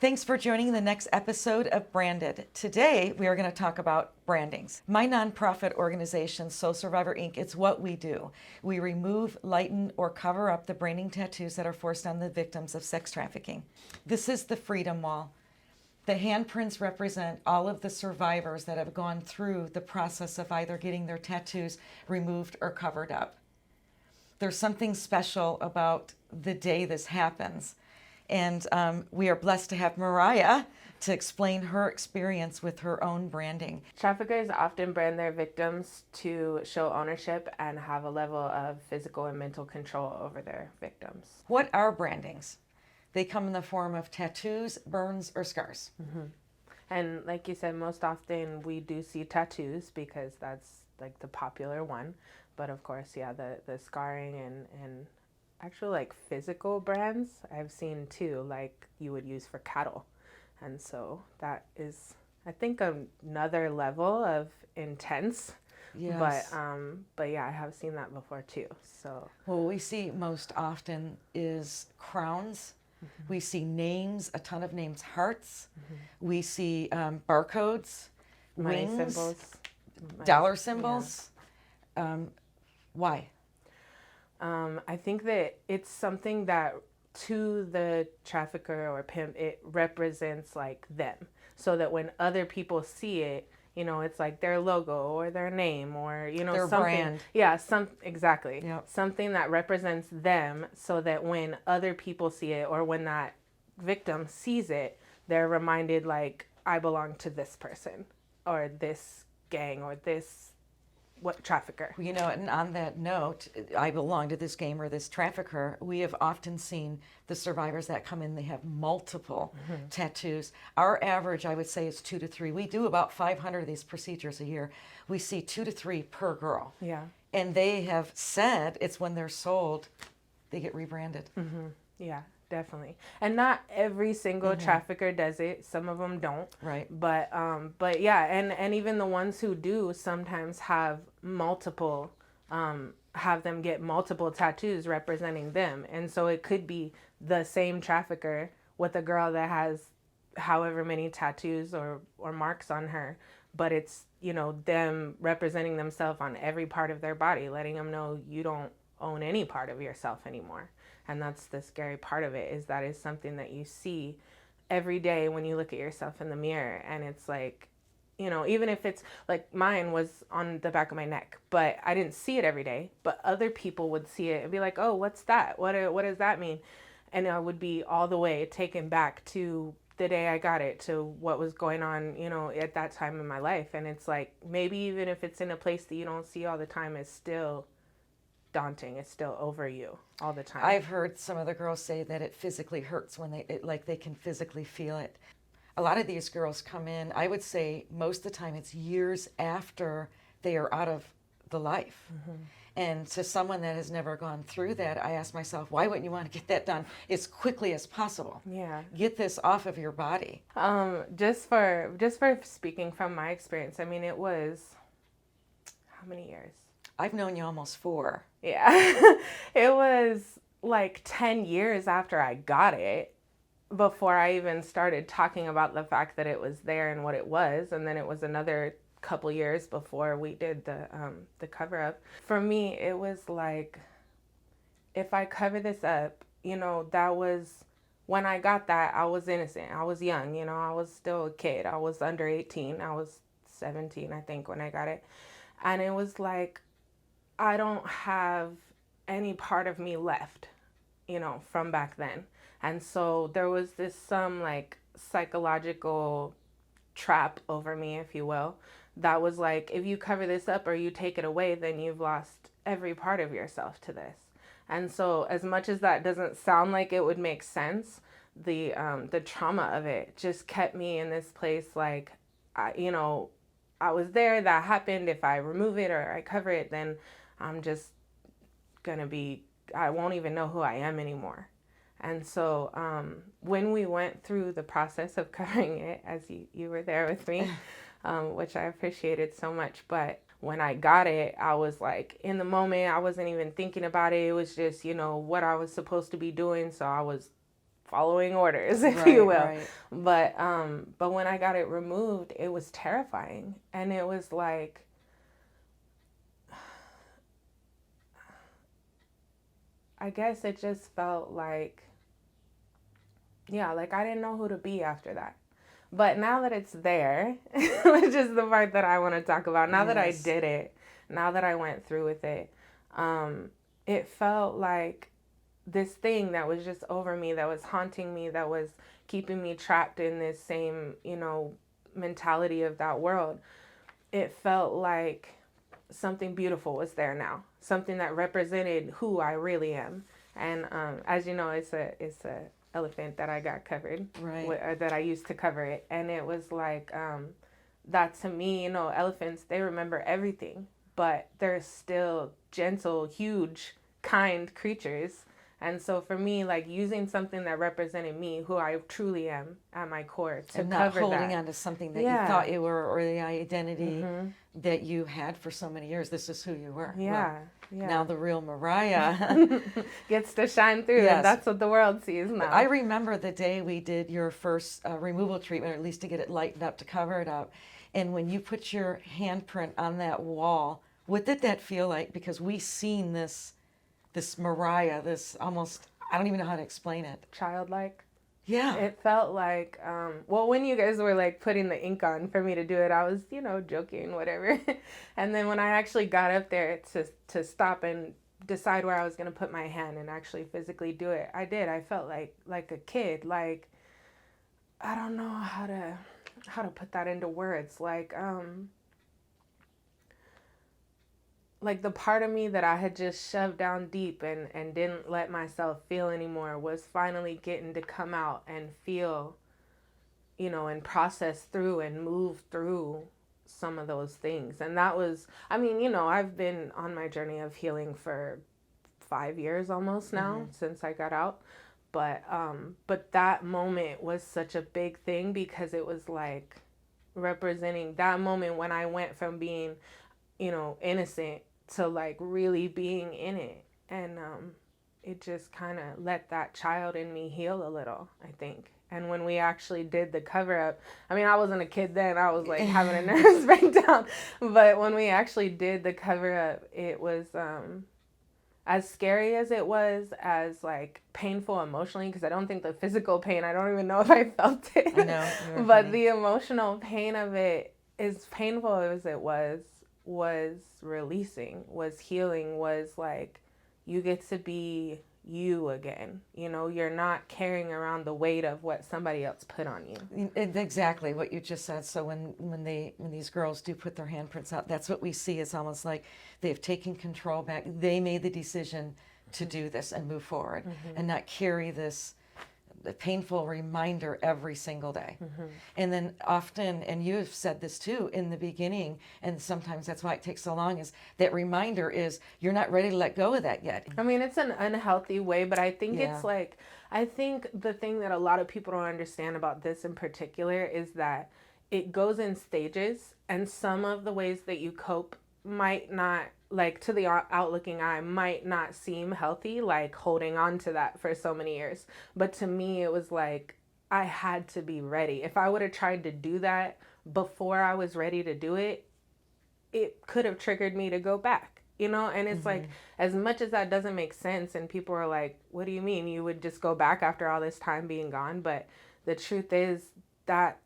Thanks for joining the next episode of Branded. Today, we are going to talk about brandings. My nonprofit organization, Soul Survivor Inc., it's what we do. We remove, lighten, or cover up the branding tattoos that are forced on the victims of sex trafficking. This is the Freedom Wall. The handprints represent all of the survivors that have gone through the process of either getting their tattoos removed or covered up. There's something special about the day this happens. And we are blessed to have Mariah to explain her experience with her own branding. Traffickers often brand their victims to show ownership and have a level of physical and mental control over their victims. What are brandings? They come in the form of tattoos, burns, or scars. Mm-hmm. And like you said, most often we do see tattoos because that's like the popular one. But of course, yeah, the scarring and actual like physical brands I've seen too, like you would use for cattle. And so that is, I think, another level of intense. Yes. But yeah, I have seen that before too. So what we see most often is crowns. Mm-hmm. We see names, a ton of names, hearts. Mm-hmm. We see barcodes, money wings, symbols, dollar symbols. Yeah. Why? I think that it's something that to the trafficker or pimp, it represents like them. So that when other people see it, you know, it's like their logo or their name or, you know, their something. Brand. Yeah, exactly. Yep. Something that represents them so that when other people see it or when that victim sees it, they're reminded like, I belong to this person or this gang or this trafficker. You know, and on that note, I belong to this game or this trafficker. We have often seen the survivors that come in, they have multiple tattoos. Our average, I would say, is 2 to 3. We do about 500 of these procedures a year. We see 2 to 3 per girl. Yeah. And they have said it's when they're sold, they get rebranded. Mm-hmm. Yeah. Definitely. And not every single trafficker does it. Some of them don't. Right. But yeah, and even the ones who do sometimes have multiple, have them get multiple tattoos representing them. And so it could be the same trafficker with a girl that has however many tattoos or marks on her, but it's, you know, them representing themselves on every part of their body, letting them know you don't own any part of yourself anymore. And that's the scary part of it, is that is something that you see every day when you look at yourself in the mirror. And it's like, you know, even if it's like mine was on the back of my neck, but I didn't see it every day, but other people would see it and be like, oh, what's that? What does that mean? And I would be all the way taken back to the day I got it, to what was going on, you know, at that time in my life. And it's like, maybe even if it's in a place that you don't see all the time, it's still daunting. It's still over you all the time. I've heard some of the girls say that it physically hurts when they can physically feel it. A lot of these girls come in, I would say most of the time it's years after they are out of the life. Mm-hmm. And to someone that has never gone through that, I ask myself, why wouldn't you want to get that done as quickly as possible? Yeah. Get this off of your body. Just for speaking from my experience, I mean, it was, how many years? I've known you almost 4. Yeah. It was like 10 years after I got it before I even started talking about the fact that it was there and what it was. And then it was another couple years before we did the cover up. For me, it was like, if I cover this up, you know, that was when I got that, I was innocent. I was young, you know, I was still a kid. I was under 18. I was 17, I think, when I got it. And it was like, I don't have any part of me left, you know, from back then. And so there was this some like psychological trap over me, if you will, that was like, if you cover this up or you take it away, then you've lost every part of yourself to this. And so as much as that doesn't sound like it would make sense, the trauma of it just kept me in this place like, I was there, that happened. If I remove it or I cover it, then I'm just gonna be, I won't even know who I am anymore. And so when we went through the process of covering it, as you were there with me, which I appreciated so much, but when I got it, I was like, in the moment, I wasn't even thinking about it. It was just, what I was supposed to be doing. So I was following orders, if Right, you will. right. But when I got it removed, it was terrifying. And it was like, I guess it just felt like, yeah, like I didn't know who to be after that. But now that it's there, which is the part that I want to talk about, now that I Yes. did it, now that I went through with it, it felt like this thing that was just over me, that was haunting me, that was keeping me trapped in this same, mentality of that world. It felt like something beautiful was there now, something that represented who I really am. And as you know, it's a elephant that I got covered, Right. or that I used to cover it, and it was like that to me. Elephants, they remember everything, but they're still gentle, huge, kind creatures. And so for me, like using something that represented me, who I truly am at my core, to And not cover holding that. on to something that Yeah. you thought you were, or the identity that you had for so many years. This is who you were. Yeah. Well, now the real Mariah gets to shine through, Yes. and that's what the world sees now. I remember the day we did your first removal treatment, or at least to get it lightened up, to cover it up. And when you put your handprint on that wall, what did that feel like? Because we seen this Mariah, this almost, I don't even know how to explain it. Childlike. Yeah. It felt like, well, when you guys were like putting the ink on for me to do it, I was, joking, whatever. And then when I actually got up there to stop and decide where I was going to put my hand and actually physically do it, I did. I felt like a kid. Like, I don't know how to put that into words. Like the part of me that I had just shoved down deep and didn't let myself feel anymore was finally getting to come out and feel, and process through and move through some of those things. And that was, I've been on my journey of healing for 5 years almost now, since I got out. But that moment was such a big thing, because it was like representing that moment when I went from being, innocent to like really being in it. And it just kind of let that child in me heal a little, I think. And when we actually did the cover up, I wasn't a kid then, I was like having a nervous breakdown. But when we actually did the cover up, it was as scary as it was, as like painful emotionally, because I don't think the physical pain, I don't even know if I felt it. I know. But the emotional pain of it, as painful as it was releasing, was healing, was like, you get to be you again. You're not carrying around the weight of what somebody else put on you. Exactly what you just said. So when these girls do put their handprints out, that's what we see. It's almost like they've taken control back. They made the decision to do this and move forward, and not carry this painful reminder every single day. And then often, and you have said this too in the beginning, and sometimes that's why it takes so long, is that reminder is you're not ready to let go of that yet. It's an unhealthy way, but I think Yeah. it's like, I think the thing that a lot of people don't understand about this in particular is that it goes in stages, and some of the ways that you cope might not, like to the outlooking eye, might not seem healthy, like holding on to that for so many years. But to me, it was like, I had to be ready. If I would have tried to do that before I was ready to do it, it could have triggered me to go back, and it's like, as much as that doesn't make sense, and people are like, what do you mean you would just go back after all this time being gone? But the truth is that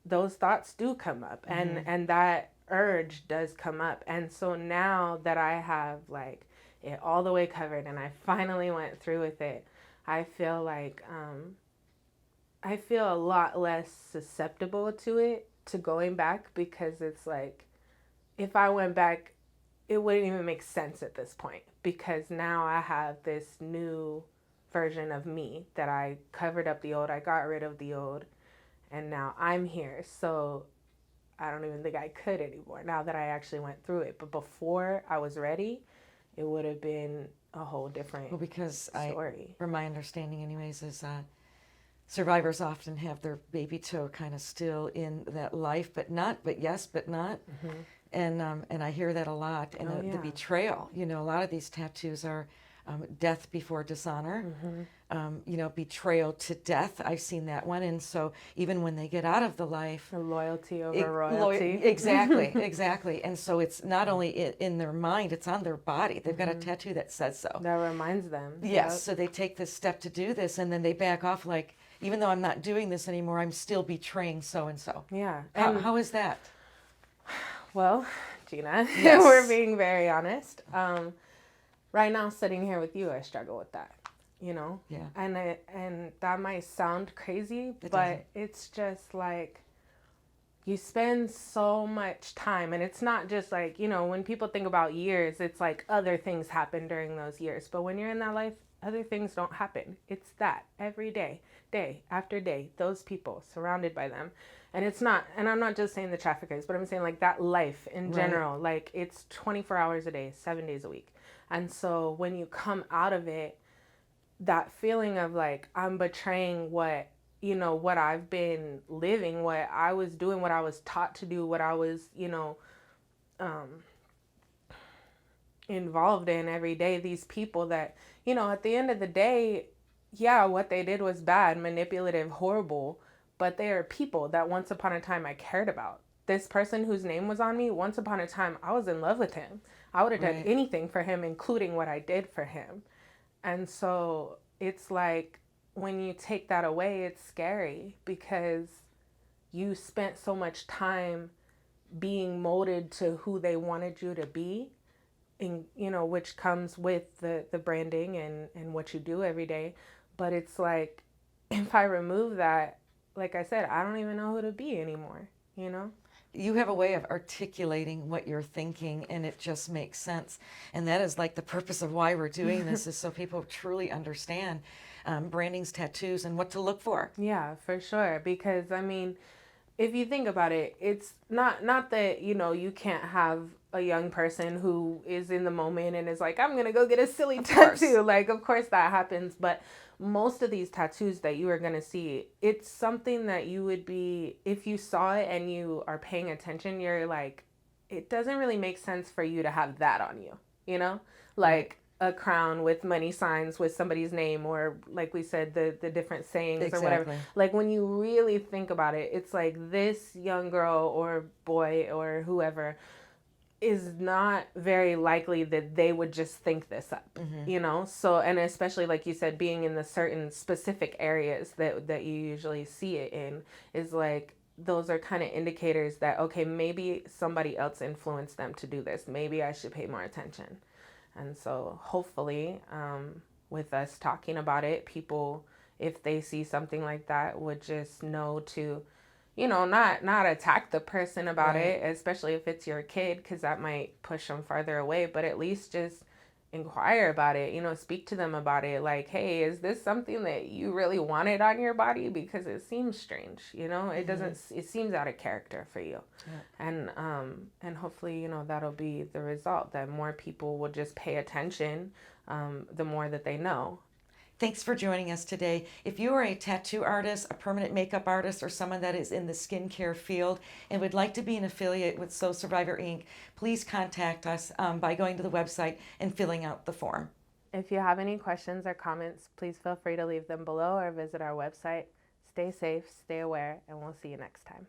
those thoughts do come up, and that urge does come up. And so now that I have like it all the way covered, and I finally went through with it, I feel like I feel a lot less susceptible to it, to going back, because it's like, if I went back, it wouldn't even make sense at this point, because now I have this new version of me that I covered up the old, I got rid of the old, and now I'm here. So I don't even think I could anymore now that I actually went through it. But before I was ready, it would have been a whole different story. From my understanding anyways, is survivors often have their baby toe kind of still in that life, but yes, but not. And I hear that a lot. And the betrayal, a lot of these tattoos are death before dishonor, betrayal to death. I've seen that one. And so even when they get out of the life, Loyalty over royalty. Exactly. And so it's not only in their mind, it's on their body. They've got a tattoo that says so. That reminds them. Yes. Yep. So they take this step to do this, and then they back off like, even though I'm not doing this anymore, I'm still betraying so-and-so. Yeah. How is that? Well, Gina, Yes. we're being very honest. Right now, sitting here with you, I struggle with that, Yeah. And that might sound crazy, It but doesn't. it's just like you spend so much time, and it's not just like, when people think about years, it's like other things happen during those years. But when you're in that life, other things don't happen. It's that every day, day after day, those people surrounded by them. And it's not, and I'm not just saying the traffickers, but I'm saying like that life in general, like it's 24 hours a day, 7 days a week. And so when you come out of it, that feeling of like, I'm betraying what I've been living, what I was doing, what I was taught to do, what I was, involved in every day, these people that, at the end of the day, yeah, what they did was bad, manipulative, horrible, but they are people that once upon a time I cared about. This person whose name was on me, once upon a time, I was in love with him. I would have done anything for him, including what I did for him. And so it's like, when you take that away, it's scary because you spent so much time being molded to who they wanted you to be, and which comes with the branding and what you do every day. But it's like, if I remove that, like I said, I don't even know who to be anymore, You have a way of articulating what you're thinking, and it just makes sense. And that is like the purpose of why we're doing this, is so people truly understand brandings, tattoos, and what to look for. Yeah, for sure. Because I mean, if you think about it, it's not that, you can't have a young person who is in the moment and is like, I'm going to go get a silly tattoo. Like, of course that happens. But most of these tattoos that you are going to see, it's something that you would be, if you saw it and you are paying attention, you're like, it doesn't really make sense for you to have that on you, like a crown with money signs with somebody's name, or like we said, the different sayings or whatever. Like, when you really think about it, it's like this young girl or boy or whoever is not very likely that they would just think this up, So, and especially like you said, being in the certain specific areas that you usually see it in, is like, those are kind of indicators that, okay, maybe somebody else influenced them to do this. Maybe I should pay more attention. And so hopefully, with us talking about it, people, if they see something like that, would just know to, not attack the person about it, especially if it's your kid, because that might push them farther away, but at least just inquire about it, speak to them about it. Like, hey, is this something that you really wanted on your body? Because it seems strange, it doesn't, it seems out of character for you. And hopefully, that'll be the result, that more people will just pay attention, the more that they know. Thanks for joining us today. If you are a tattoo artist, a permanent makeup artist, or someone that is in the skincare field and would like to be an affiliate with Soul Survivor Inc., please contact us by going to the website and filling out the form. If you have any questions or comments, please feel free to leave them below or visit our website. Stay safe, stay aware, and we'll see you next time.